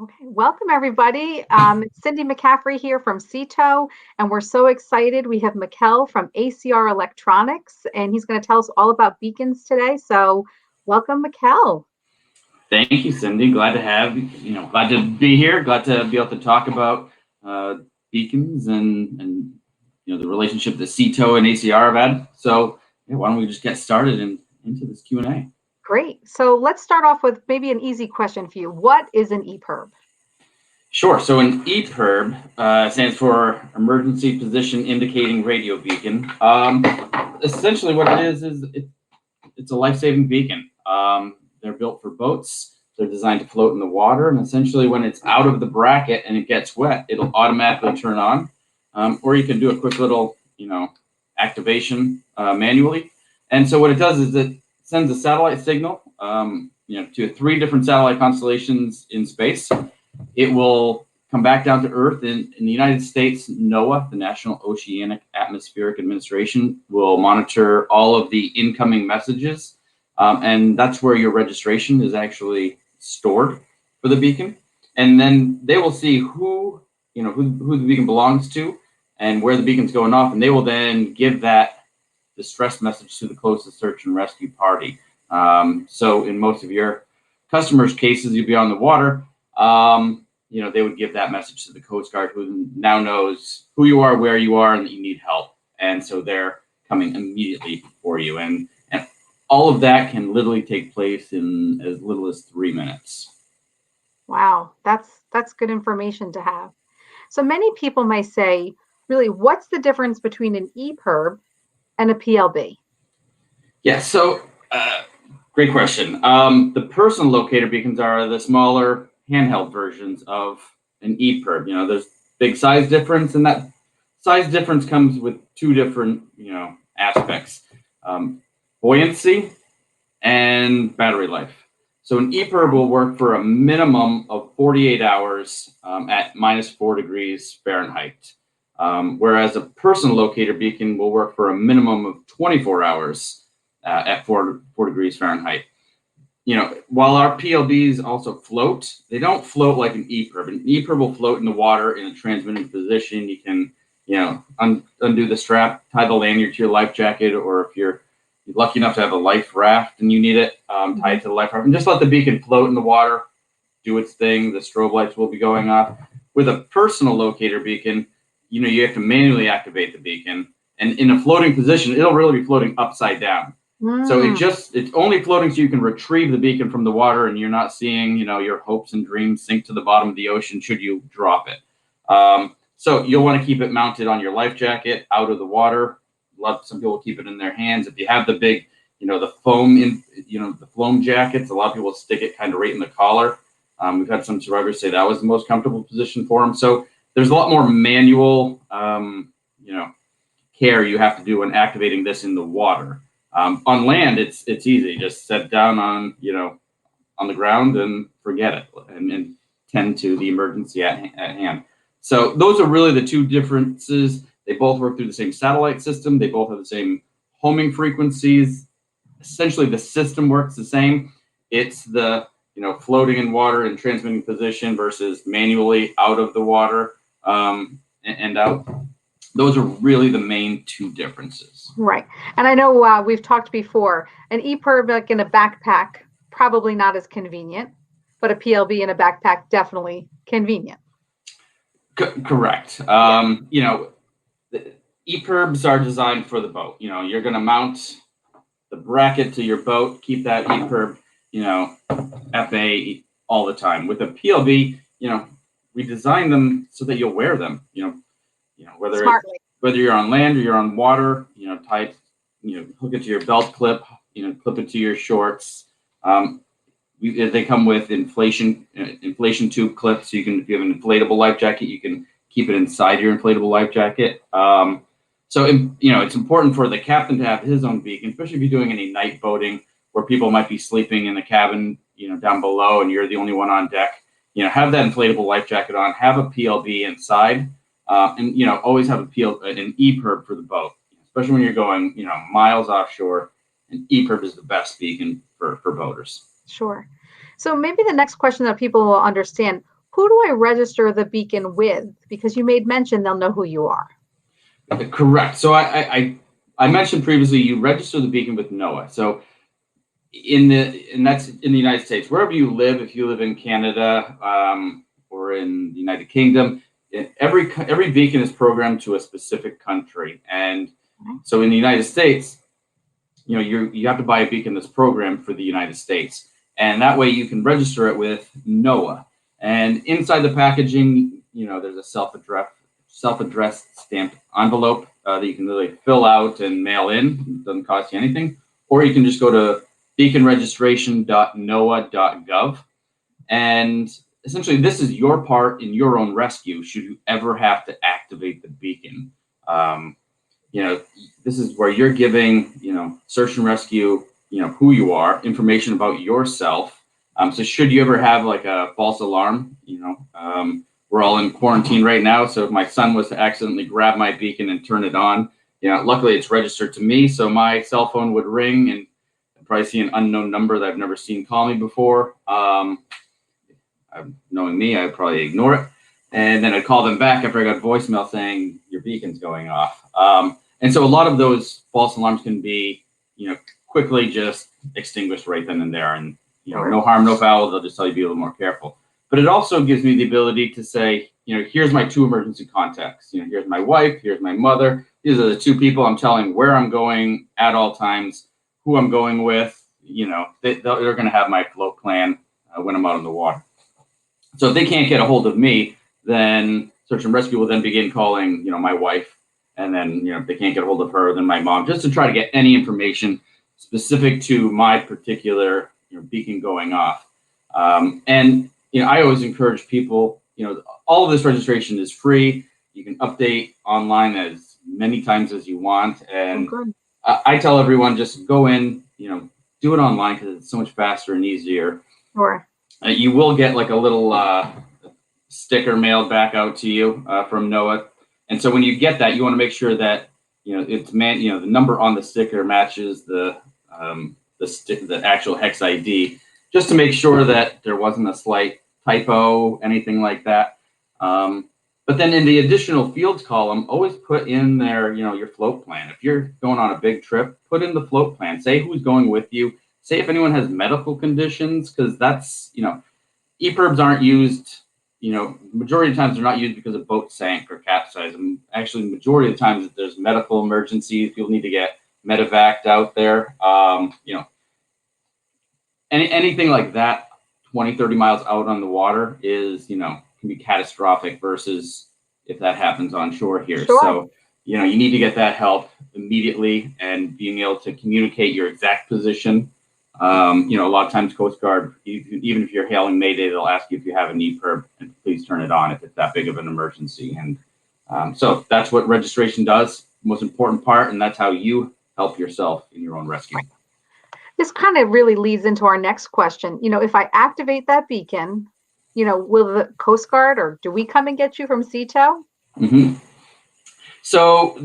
Okay, welcome everybody. It's Cindy McCaffrey here from SeaTow, and we're so excited. We have Mikkel from ACR Electronics, and he's going to tell us all about beacons today. So, welcome, Mikkel. Thank you, Cindy. Glad to have glad to be here. Glad to be able to talk about beacons and the relationship that SeaTow and ACR have had. So, why don't we just get started and into this Q&A? Great. So, let's start off with maybe an easy question for you. What is an EPIRB? Sure. So an EPIRB stands for Emergency Position Indicating Radio Beacon. Essentially, what it is it's a life-saving beacon. They're built for boats. They're designed to float in the water, and essentially, when it's out of the bracket and it gets wet, it'll automatically turn on. Or you can do a quick little, activation manually. And so what it does is it sends a satellite signal, to 3 different satellite constellations in space. It will come back down to Earth. In the United States, NOAA, the National Oceanic Atmospheric Administration, will monitor all of the incoming messages. And that's where your registration is actually stored for the beacon. And then they will see who the beacon belongs to and where the beacon's going off. And they will then give that distress message to the closest search and rescue party. So in most of your customers' cases, you'll be on the water. They would give that message to the Coast Guard, who now knows who you are, where you are, and that you need help. And so they're coming immediately for you. And all of that can literally take place in as little as 3 minutes. Wow, that's good information to have. So many people may say, really, what's the difference between an EPIRB and a PLB? Yeah, so great question. The personal locator beacons are the smaller handheld versions of an EPIRB. There's big size difference, and that size difference comes with 2 different, aspects: buoyancy and battery life. So an EPIRB will work for a minimum of 48 hours at -4 degrees Fahrenheit, whereas a personal locator beacon will work for a minimum of 24 hours at 4 degrees Fahrenheit. While our PLBs also float, they don't float like an EPIRB. An EPIRB will float in the water in a transmitting position. You can, undo the strap, tie the lanyard to your life jacket, or if you're lucky enough to have a life raft and you need it, tie it to the life raft, and just let the beacon float in the water, do its thing. The strobe lights will be going off. With a personal locator beacon, you have to manually activate the beacon, and in a floating position, it'll really be floating upside down. So it's only floating so you can retrieve the beacon from the water, and you're not seeing, your hopes and dreams sink to the bottom of the ocean should you drop it. So you'll want to keep it mounted on your life jacket out of the water. Some people keep it in their hands. If you have the big, the foam jackets, a lot of people stick it kind of right in the collar. We've had some survivors say that was the most comfortable position for them. So there's a lot more manual, care you have to do when activating this in the water. On land, it's easy. Just set down on the ground and forget it, and tend to the emergency at hand. So those are really the 2 differences. They both work through the same satellite system. They both have the same homing frequencies. Essentially, the system works the same. It's the floating in water and transmitting position versus manually out of the water and out. Those are really the main 2 differences. Right. And I know we've talked before, an EPIRB like in a backpack, probably not as convenient, but a PLB in a backpack, definitely convenient. Correct. The EPIRBs are designed for the boat. You're going to mount the bracket to your boat, keep that EPIRB, at bay all the time. With a PLB, we design them so that you'll wear them, whether you're on land or you're on water, tie it, hook it to your belt clip, clip it to your shorts. They come with inflation tube clips. So if you have an inflatable life jacket, you can keep it inside your inflatable life jacket. So it's important for the captain to have his own beacon, especially if you're doing any night boating where people might be sleeping in the cabin, down below, and you're the only one on deck. Have that inflatable life jacket on, have a PLB inside, and always have an EPIRB for the boat, especially when you're going, miles offshore. An EPIRB is the best beacon for boaters. Sure. So maybe the next question that people will understand, Who do I register the beacon with? Because you made mention they'll know who you are. Correct. So I mentioned previously you register the beacon with NOAA. So and that's in the United States. Wherever you live, if you live in Canada or in the United Kingdom, every beacon is programmed to a specific country. And so in the United States, you have to buy a beacon that's programmed for the United States, and that way you can register it with NOAA. And inside the packaging, there's a self-addressed stamped envelope that you can really fill out and mail in. It doesn't cost you anything. Or you can just go to beaconregistration.noaa.gov. And essentially, this is your part in your own rescue should you ever have to activate the beacon. This is where you're giving, search and rescue, who you are, information about yourself. So should you ever have like a false alarm, we're all in quarantine right now. So if my son was to accidentally grab my beacon and turn it on, luckily it's registered to me. So my cell phone would ring and I'd probably see an unknown number that I've never seen call me before. Knowing me, I'd probably ignore it. And then I'd call them back after I got voicemail saying your beacon's going off. And so a lot of those false alarms can be, quickly just extinguished right then and there. And, no harm, no foul. They'll just tell you to be a little more careful. But it also gives me the ability to say, here's my 2 emergency contacts. Here's my wife, here's my mother. These are the 2 people I'm telling where I'm going at all times, who I'm going with. They're going to have my float plan when I'm out on the water. So if they can't get a hold of me, then search and rescue will then begin calling, my wife. And then, if they can't get a hold of her, then my mom, just to try to get any information specific to my particular beacon going off. And I always encourage people, all of this registration is free. You can update online as many times as you want. And I tell everyone, just go in, do it online because it's so much faster and easier. Sure. You will get like a little sticker mailed back out to you from NOAA. And so when you get that, you want to make sure that, the number on the sticker matches the actual hex ID, just to make sure that there wasn't a slight typo, anything like that. But then in the additional fields column, always put in there, your float plan. If you're going on a big trip, put in the float plan. Say who's going with you. Say if anyone has medical conditions, because that's, EPIRBs aren't used, majority of the times they're not used because a boat sank or capsized. And actually, the majority of the times that there's medical emergencies, people need to get medevaced out there. Anything like that, 20, 30 miles out on the water is, can be catastrophic versus if that happens on shore here. Sure. So, you need to get that help immediately and being able to communicate your exact position. A lot of times Coast Guard, even if you're hailing Mayday, they'll ask you if you have an EPIRB and please turn it on if it's that big of an emergency. And so that's what registration does, most important part, and that's how you help yourself in your own rescue. This kind of really leads into our next question. If I activate that beacon, will the Coast Guard or do we come and get you from SeaTow? Mm-hmm. So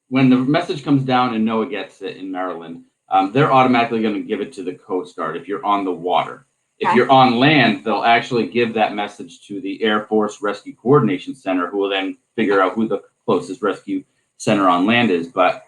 when the message comes down and NOAA gets it in Maryland, they're automatically going to give it to the Coast Guard if you're on the water. If you're on land, they'll actually give that message to the Air Force Rescue Coordination Center, who will then figure out who the closest rescue center on land is. But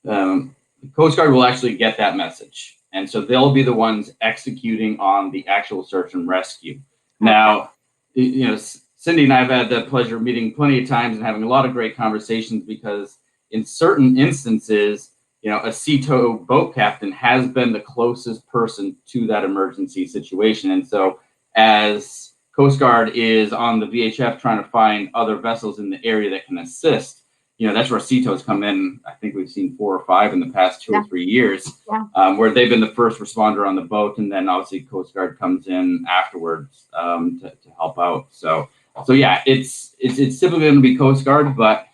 the Coast Guard will actually get that message. And so they'll be the ones executing on the actual search and rescue. Now, Cindy and I have had the pleasure of meeting plenty of times and having a lot of great conversations because in certain instances, a SeaTow boat captain has been the closest person to that emergency situation. And so as Coast Guard is on the VHF trying to find other vessels in the area that can assist, that's where SeaTows come in. I think we've seen 4 or 5 in the past 2 or 3 years, where they've been the first responder on the boat. And then obviously Coast Guard comes in afterwards to help out. So yeah, it's typically going to be Coast Guard, but,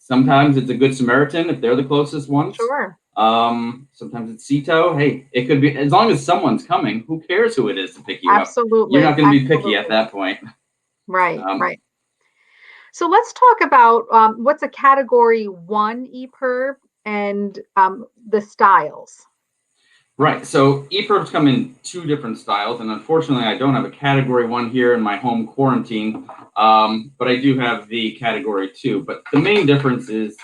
sometimes it's a good Samaritan if they're the closest ones. Sure. Sometimes it's SeaTow. Hey, it could be, as long as someone's coming, who cares who it is to pick you up? Absolutely. You're not going to be picky at that point. Right, right. So let's talk about what's a Category 1 EPIRB and the styles. Right. So EPIRBs come in two different styles, and unfortunately, I don't have a Category 1 here in my home quarantine, but I do have the Category 2. But the main difference is,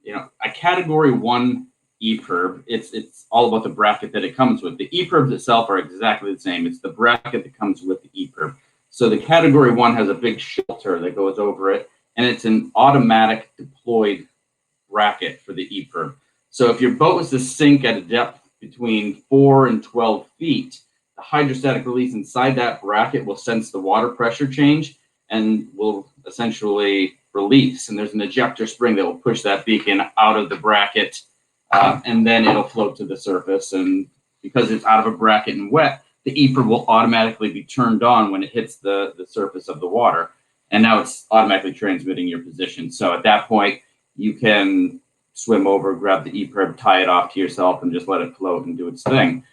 a Category 1 EPIRB, it's all about the bracket that it comes with. The EPIRBs itself are exactly the same. It's the bracket that comes with the EPIRB. So the Category 1 has a big shelter that goes over it, and it's an automatic deployed bracket for the EPIRB. So if your boat was to sink at a depth between 4 and 12 feet, the hydrostatic release inside that bracket will sense the water pressure change and will essentially release. And there's an ejector spring that will push that beacon out of the bracket, and then it'll float to the surface. And because it's out of a bracket and wet, the EPIRB will automatically be turned on when it hits the surface of the water. And now it's automatically transmitting your position. So at that point, you can swim over, grab the EPIRB, tie it off to yourself, and just let it float and do its thing.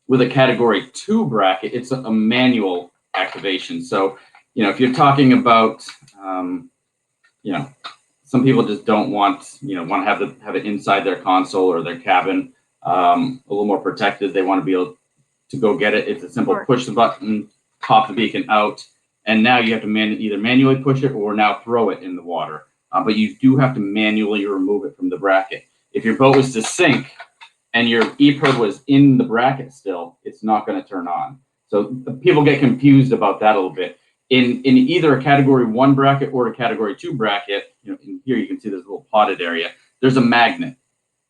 With a Category 2 bracket, it's a manual activation. So, if you're talking about, some people just don't want to have it inside their console or their cabin, a little more protected. They want to be able to go get it. It's a simple push the button, pop the beacon out, and now you have to either manually push it or now throw it in the water. But you do have to manually remove it from the bracket. If your boat was to sink and your EPIRB was in the bracket still, it's not going to turn on. So people get confused about that a little bit. In either a Category 1 bracket or a Category 2 bracket, in here you can see this little potted area, there's a magnet.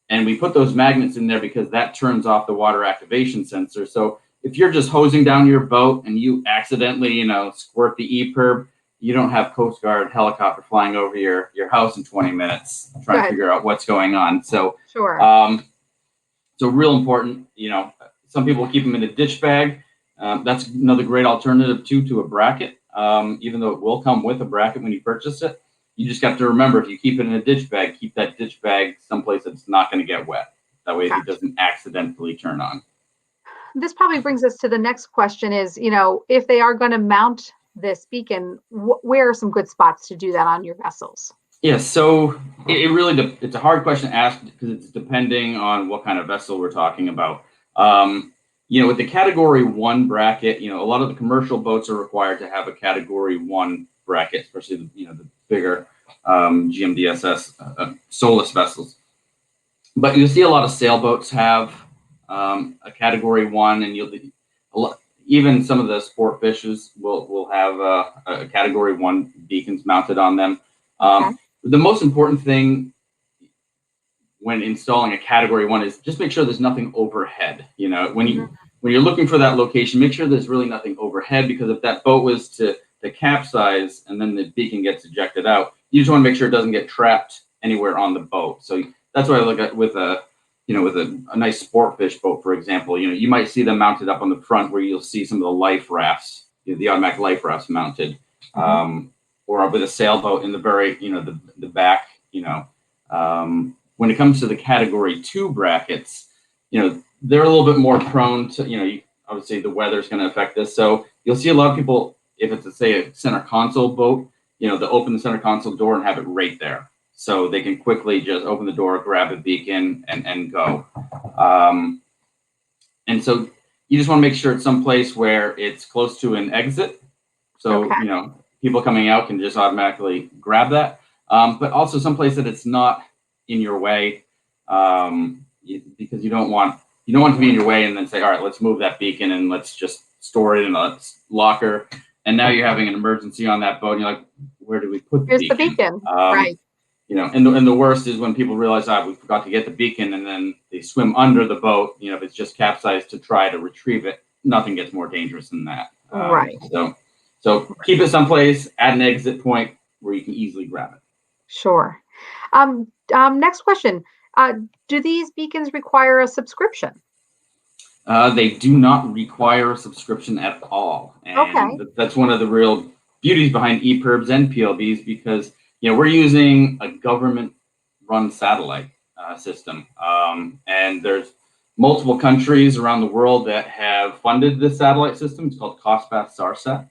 And we put those magnets in there because that turns off the water activation sensor. So if you're just hosing down your boat and you accidentally, squirt the EPIRB, you don't have Coast Guard helicopter flying over your house in 20 minutes trying to figure out what's going on. So, sure. So real important, some people keep them in a ditch bag. That's another great alternative to a bracket. Even though it will come with a bracket when you purchase it, you just have to remember, if you keep it in a ditch bag, keep that ditch bag someplace that's not going to get wet. That way it doesn't accidentally turn on. This probably brings us to the next question is, if they are going to mount this beacon, where are some good spots to do that on your vessels? Yeah, so it really, it's a hard question to ask because it's depending on what kind of vessel we're talking about. With the Category 1 bracket, a lot of the commercial boats are required to have a Category 1 bracket, especially the bigger GMDSS soulless vessels. But you'll see a lot of sailboats have a Category 1, and even some of the sport fishes will have a Category 1 beacons mounted on them. The most important thing when installing a Category 1 is just make sure there's nothing overhead. When you're looking for that location, make sure there's really nothing overhead, because if that boat was to capsize and then the beacon gets ejected out, you just want to make sure it doesn't get trapped anywhere on the boat. So that's what I look at with a nice sport fish boat, for example. You might see them mounted up on the front where you'll see some of the life rafts, the automatic life rafts mounted, or with a sailboat in the very, the back. When it comes to the Category 2 brackets, they're a little bit more prone to, obviously the weather's going to affect this. So you'll see a lot of people, if it's a center console boat, they'll open the center console door and have it right there. So they can quickly just open the door, grab a beacon, and go. And so you just want to make sure it's someplace where it's close to an exit. So, people coming out can just automatically grab that. But also someplace that it's not in your way, because you don't want to be in your way and then say, all right, let's move that beacon and let's just store it in a locker. And now you're having an emergency on that boat, and you're like, where do we put the beacon? Here's the beacon, right. And the worst is when people realize, we forgot to get the beacon, and then they swim under the boat. If it's just capsized to try to retrieve it, nothing gets more dangerous than that. Right. So keep it someplace at an exit point where you can easily grab it. Sure. Next question. Do these beacons require a subscription? They do not require a subscription at all. And that's one of the real beauties behind EPIRBs and PLBs, because we're using a government-run satellite system, and there's multiple countries around the world that have funded this satellite system. It's called COSPAS SARSAT.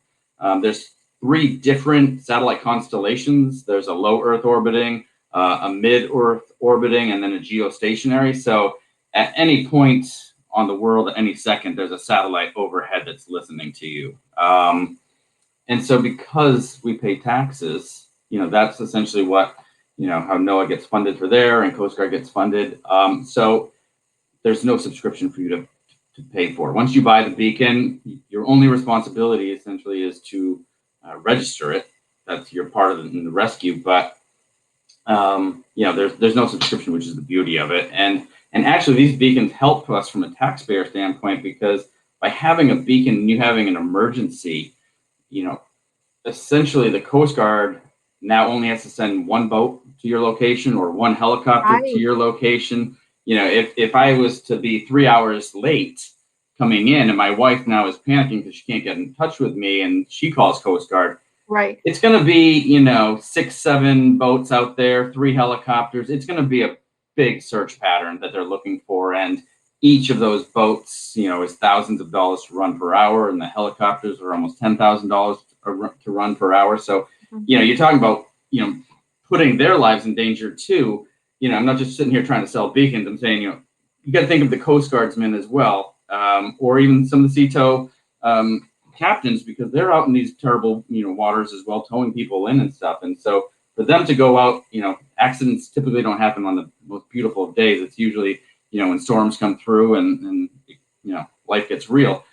There's 3 different satellite constellations. There's a low Earth orbiting, a mid-Earth orbiting, and then a geostationary. So at any point on the world, at any second, there's a satellite overhead that's listening to you. And so because we pay taxes, that's essentially what, how NOAA gets funded for there and Coast Guard gets funded. So there's no subscription for you to pay for. Once you buy the beacon, your only responsibility essentially is to register it. That's your part of the rescue, but there's no subscription, which is the beauty of it. And actually, these beacons help us from a taxpayer standpoint, because by having a beacon and you having an emergency, essentially the Coast Guard now only has to send one boat to your location or one helicopter to your location. If I was to be 3 hours late coming in and my wife now is panicking because she can't get in touch with me and she calls Coast Guard, right, it's going to be, 6, 7 boats out there, 3 helicopters. It's going to be a big search pattern that they're looking for. And each of those boats, is thousands of dollars to run per hour, and the helicopters are almost $10,000 to run per hour. So, you're talking about, putting their lives in danger too. I'm not just sitting here trying to sell beacons. I'm saying, you got to think of the Coast Guardsmen as well, or even some of the SeaTow captains, because they're out in these terrible, waters as well, towing people in and stuff. And so for them to go out, accidents typically don't happen on the most beautiful of days. It's usually, when storms come through and life gets real.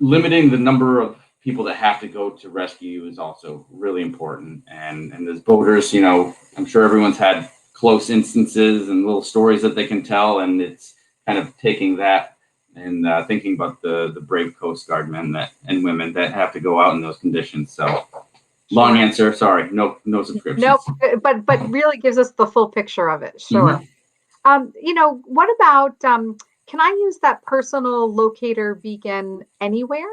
Limiting the number of people that have to go to rescue you is also really important. And as boaters, I'm sure everyone's had close instances and little stories that they can tell, and it's kind of taking that and thinking about the brave Coast Guard men and women that have to go out in those conditions. So long answer, sorry, no subscriptions. Nope, but really gives us the full picture of it. Sure. What about, can I use that personal locator beacon anywhere?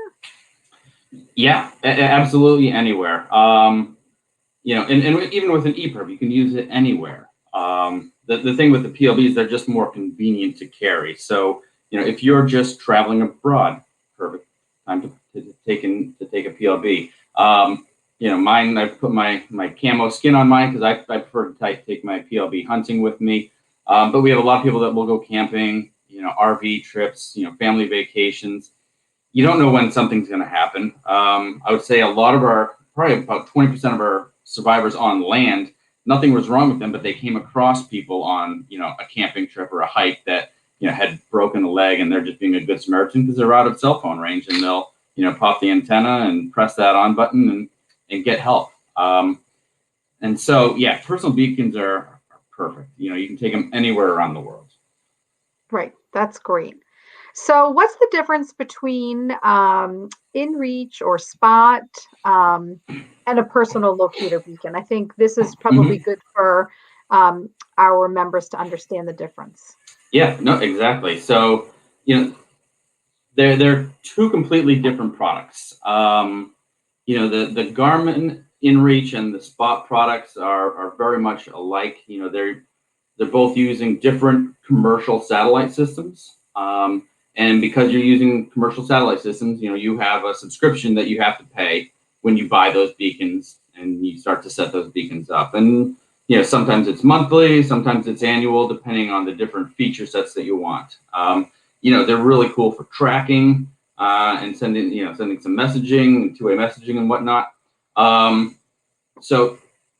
Yeah, absolutely anywhere. And even with an EPIRB, you can use it anywhere. The thing with the PLBs, they're just more convenient to carry. So, if you're just traveling abroad, perfect time to take a PLB. Mine, I put my camo skin on mine because I prefer to take my PLB hunting with me. But we have a lot of people that will go camping, RV trips, family vacations. You don't know when something's going to happen. I would say a lot of probably about 20% of our survivors on land, nothing was wrong with them, but they came across people on, a camping trip or a hike that, had broken a leg, and they're just being a good Samaritan because they're out of cell phone range, and they'll, pop the antenna and press that on button and get help. And so, yeah, personal beacons are perfect. You can take them anywhere around the world. Right. That's great. So what's the difference between InReach or Spot and a personal locator beacon? I think this is probably good for our members to understand the difference. Yeah, no, exactly. So, they're two completely different products. The Garmin InReach and the Spot products are very much alike. They're both using different commercial satellite systems. And because you're using commercial satellite systems, you have a subscription that you have to pay when you buy those beacons and you start to set those beacons up. And, sometimes it's monthly, sometimes it's annual, depending on the different feature sets that you want. They're really cool for tracking and sending some messaging, two-way messaging and whatnot. So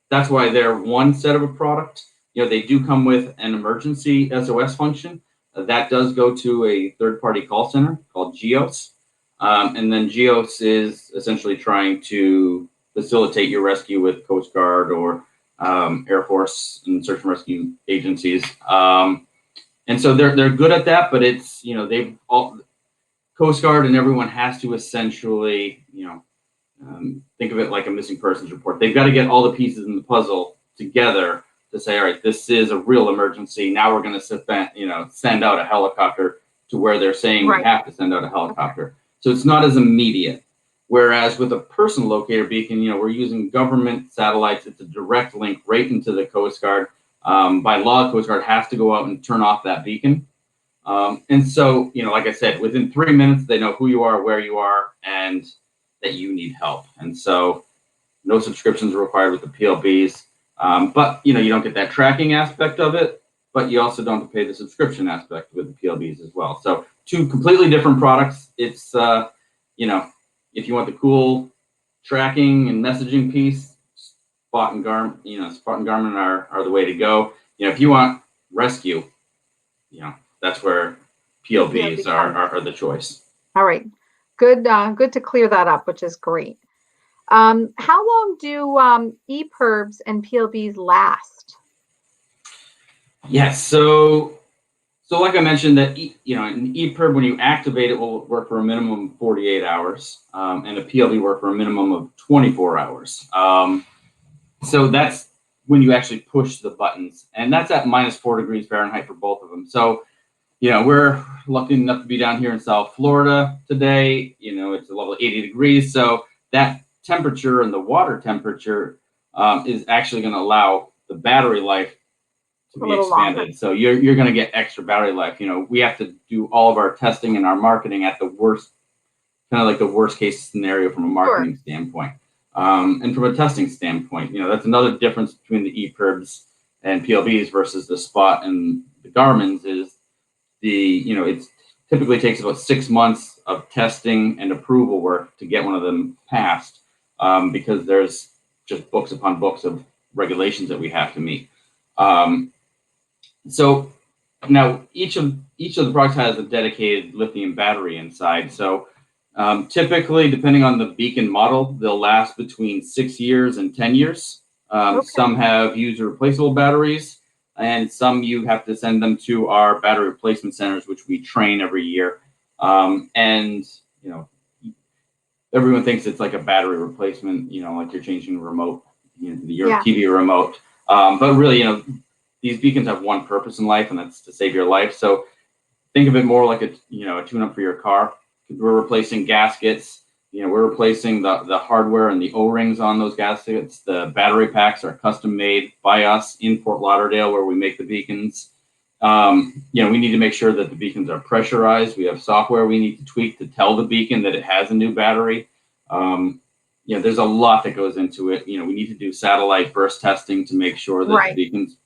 that's why they're one set of a product. They do come with an emergency SOS function. That does go to a third-party call center called GEOS. And then GEOS is essentially trying to facilitate your rescue with Coast Guard or Air Force and search and rescue agencies. And so they're good at that, but it's, they've all, Coast Guard and everyone has to essentially, think of it like a missing persons report. They've got to get all the pieces in the puzzle together to say, all right, this is a real emergency. Now we're going to send out a helicopter to where they're saying we have to send out a helicopter. Okay. So it's not as immediate. Whereas with a personal locator beacon, we're using government satellites. It's a direct link right into the Coast Guard. By law, Coast Guard has to go out and turn off that beacon. And so, like I said, within 3 minutes, they know who you are, where you are, and that you need help. And so no subscriptions are required with the PLBs. But, you don't get that tracking aspect of it. but you also don't have to pay the subscription aspect with the PLBs as well. So two completely different products. It's, you know, if you want the cool tracking and messaging piece, Spot and Garmin are the way to go. You know, if you want rescue, you know, that's where PLBs are the choice. All right. Good, good to clear that up, which is great. How long do EPIRBs and PLBs last? Yes, so like I mentioned, that an EPIRB, when you activate it, will work for a minimum of 48 hours, and a PLB work for a minimum of 24 hours. So that's when you actually push the buttons, and that's at -4 degrees Fahrenheit for both of them. So, you know, we're lucky enough to be down here in South Florida today. You know, it's a level 80 degrees, so that temperature and the water temperature is actually going to allow the battery life to be expanded. Longer. So you're going to get extra battery life. You know, we have to do all of our testing and our marketing at the worst, kind of like the worst case scenario from a marketing standpoint. And from a testing standpoint, you know, that's another difference between the EPIRBs and PLBs versus the Spot and the Garmin's is it typically takes about 6 months of testing and approval work to get one of them passed, because there's just books upon books of regulations that we have to meet. So now each of the products has a dedicated lithium battery inside. So typically, depending on the beacon model, they'll last between 6 years and 10 years. Some have user replaceable batteries, and some you have to send them to our battery replacement centers, which we train every year. And you know, everyone thinks it's like a battery replacement, you know, like you're changing a remote, you know, your TV remote. But really, you know, these beacons have one purpose in life, and that's to save your life. So think of it more like a tune-up for your car. We're replacing gaskets. You know, we're replacing the hardware and the O-rings on those gaskets. The battery packs are custom made by us in Fort Lauderdale, where we make the beacons. You know, we need to make sure that the beacons are pressurized. We have software we need to tweak to tell the beacon that it has a new battery. You know, there's a lot that goes into it. You know, we need to do satellite burst testing to make sure that the beacon's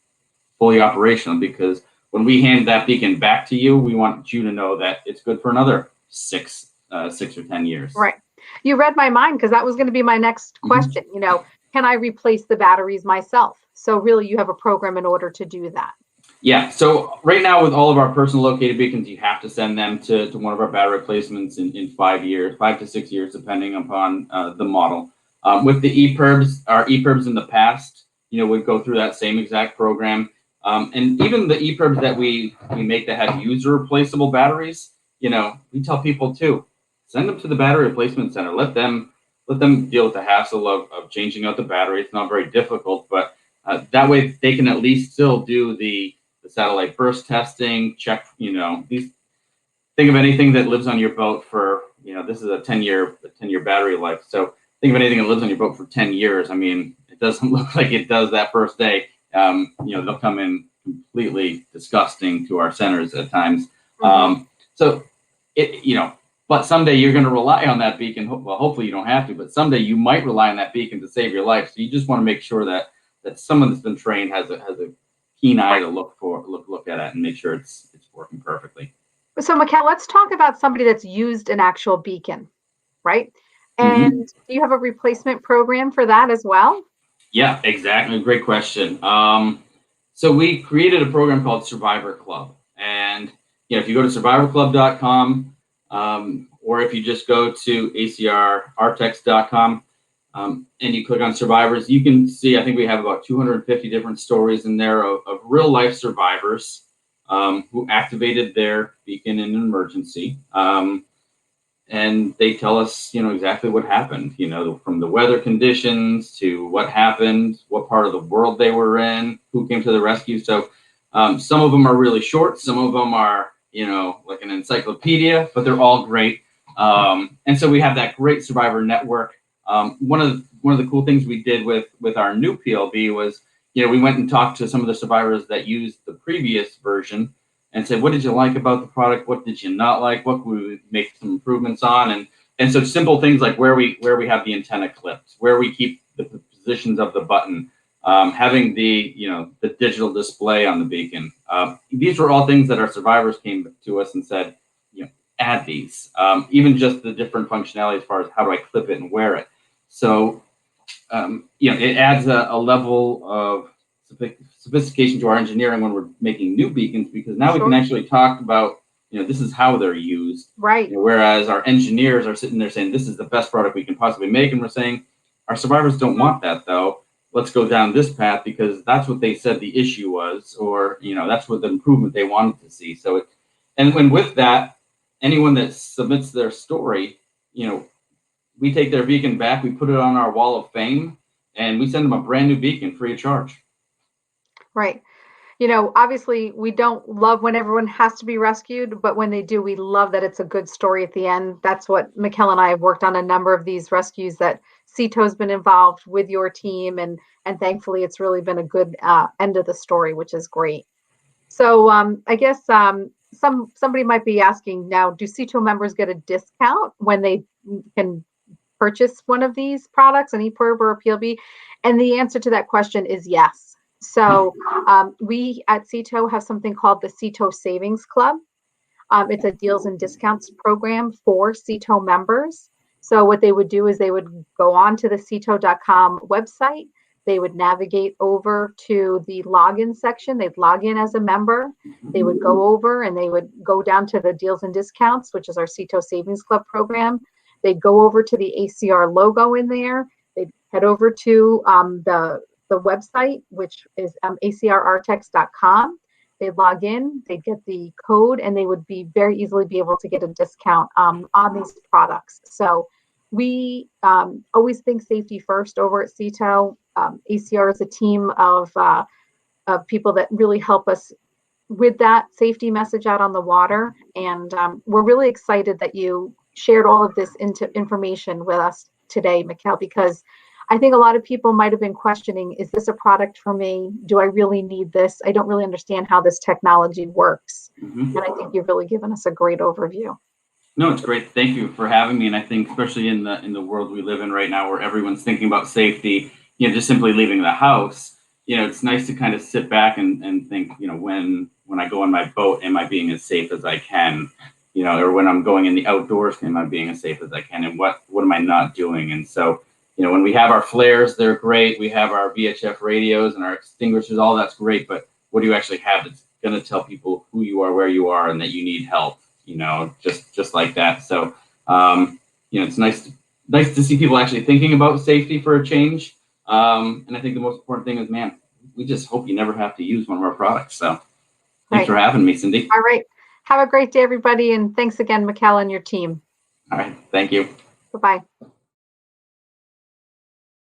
fully operational, because when we hand that beacon back to you, we want you to know that it's good for another 6 or 10 years. Right. You read my mind, because that was going to be my next question. You know, can I replace the batteries myself? So really, you have a program in order to do that. Yeah. So right now, with all of our personal located beacons, you have to send them to one of our battery replacements in 5 years, 5 to 6 years, depending upon the model. With the EPIRBs, our EPIRBs in the past, you know, would go through that same exact program. And even the EPIRBs that we make that have user replaceable batteries, you know, we tell people too, send them to the battery replacement center. Let them deal with the hassle of changing out the battery. It's not very difficult, but that way they can at least still do the satellite burst testing, check, you know, think of anything that lives on your boat for, you know, this is a 10-year battery life. So think of anything that lives on your boat for 10 years. I mean, it doesn't look like it does that first day. You know, they'll come in completely disgusting to our centers at times. So you know, but someday you're going to rely on that beacon. Well, hopefully you don't have to, but someday you might rely on that beacon to save your life. So you just want to make sure that someone that's been trained has a keen eye to look at it and make sure it's working perfectly. So, Mikkel, let's talk about somebody that's used an actual beacon, right? And do you have a replacement program for that as well? Yeah, exactly. Great question. So we created a program called Survivor Club, and you know, if you go to survivorclub.com, or if you just go to ACRartex.com, and you click on survivors, you can see, I think we have about 250 different stories in there of real life survivors who activated their beacon in an emergency. And they tell us, you know, exactly what happened, you know, from the weather conditions to what happened, what part of the world they were in, who came to the rescue. So some of them are really short. Some of them are, you know, like an encyclopedia, but they're all great. And so we have that great survivor network. One of the cool things we did with our new PLB was, you know, we went and talked to some of the survivors that used the previous version and said, what did you like about the product? What did you not like? What could we make some improvements on? And so simple things like where we have the antenna clipped, where we keep the positions of the button, having the digital display on the beacon. These were all things that our survivors came to us and said, add these. Even just the different functionality as far as how do I clip it and wear it. So, it adds a level of sophistication to our engineering when we're making new beacons, because now we can actually talk about, this is how they're used. Right. Whereas our engineers are sitting there saying, this is the best product we can possibly make. And we're saying, our survivors don't want that, though. Let's go down this path because that's what they said the issue was, or, that's what the improvement they wanted to see. So, and when with that, anyone that submits their story, we take their beacon back, we put it on our wall of fame, and we send them a brand new beacon free of charge. Right. Obviously we don't love when everyone has to be rescued, but when they do, we love that it's a good story at the end. That's what Mikkel and I have worked on a number of these rescues that SeaTow's been involved with your team, and thankfully it's really been a good end of the story, which is great. So I guess somebody might be asking now, do SeaTow members get a discount when they can purchase one of these products, an EPIRB or a PLB? And the answer to that question is yes. So we at SeaTow have something called the SeaTow Savings Club. It's a deals and discounts program for SeaTow members. So what they would do is they would go on to the SeaTow.com website. They would navigate over to the login section. They'd log in as a member. They would go over and they would go down to the deals and discounts, which is our SeaTow Savings Club program. They'd go over to the ACR logo in there. They'd head over to the website, which is acrartex.com. They'd log in, they'd get the code, and they would be very easily be able to get a discount on these products. So we always think safety first over at SeaTow. ACR is a team of people that really help us with that safety message out on the water. And we're really excited that you shared all of this information with us today, Mikkel, because I think a lot of people might have been questioning, is this a product for me? Do I really need this? I don't really understand how this technology works. And I think you've really given us a great overview. No, it's great. Thank you for having me. And I think especially in the world we live in right now, where everyone's thinking about safety, just simply leaving the house, it's nice to kind of sit back and think, when I go on my boat, am I being as safe as I can? Or when I'm going in the outdoors, am I being as safe as I can? And what am I not doing? And so, when we have our flares, they're great. We have our VHF radios and our extinguishers, all that's great. But what do you actually have that's going to tell people who you are, where you are, and that you need help, just like that. So, it's nice to see people actually thinking about safety for a change. And I think the most important thing is, man, we just hope you never have to use one of our products. So thanks for having me, Cindy. All right. Have a great day, everybody. And thanks again, Mikkel and your team. All right. Thank you. Bye-bye.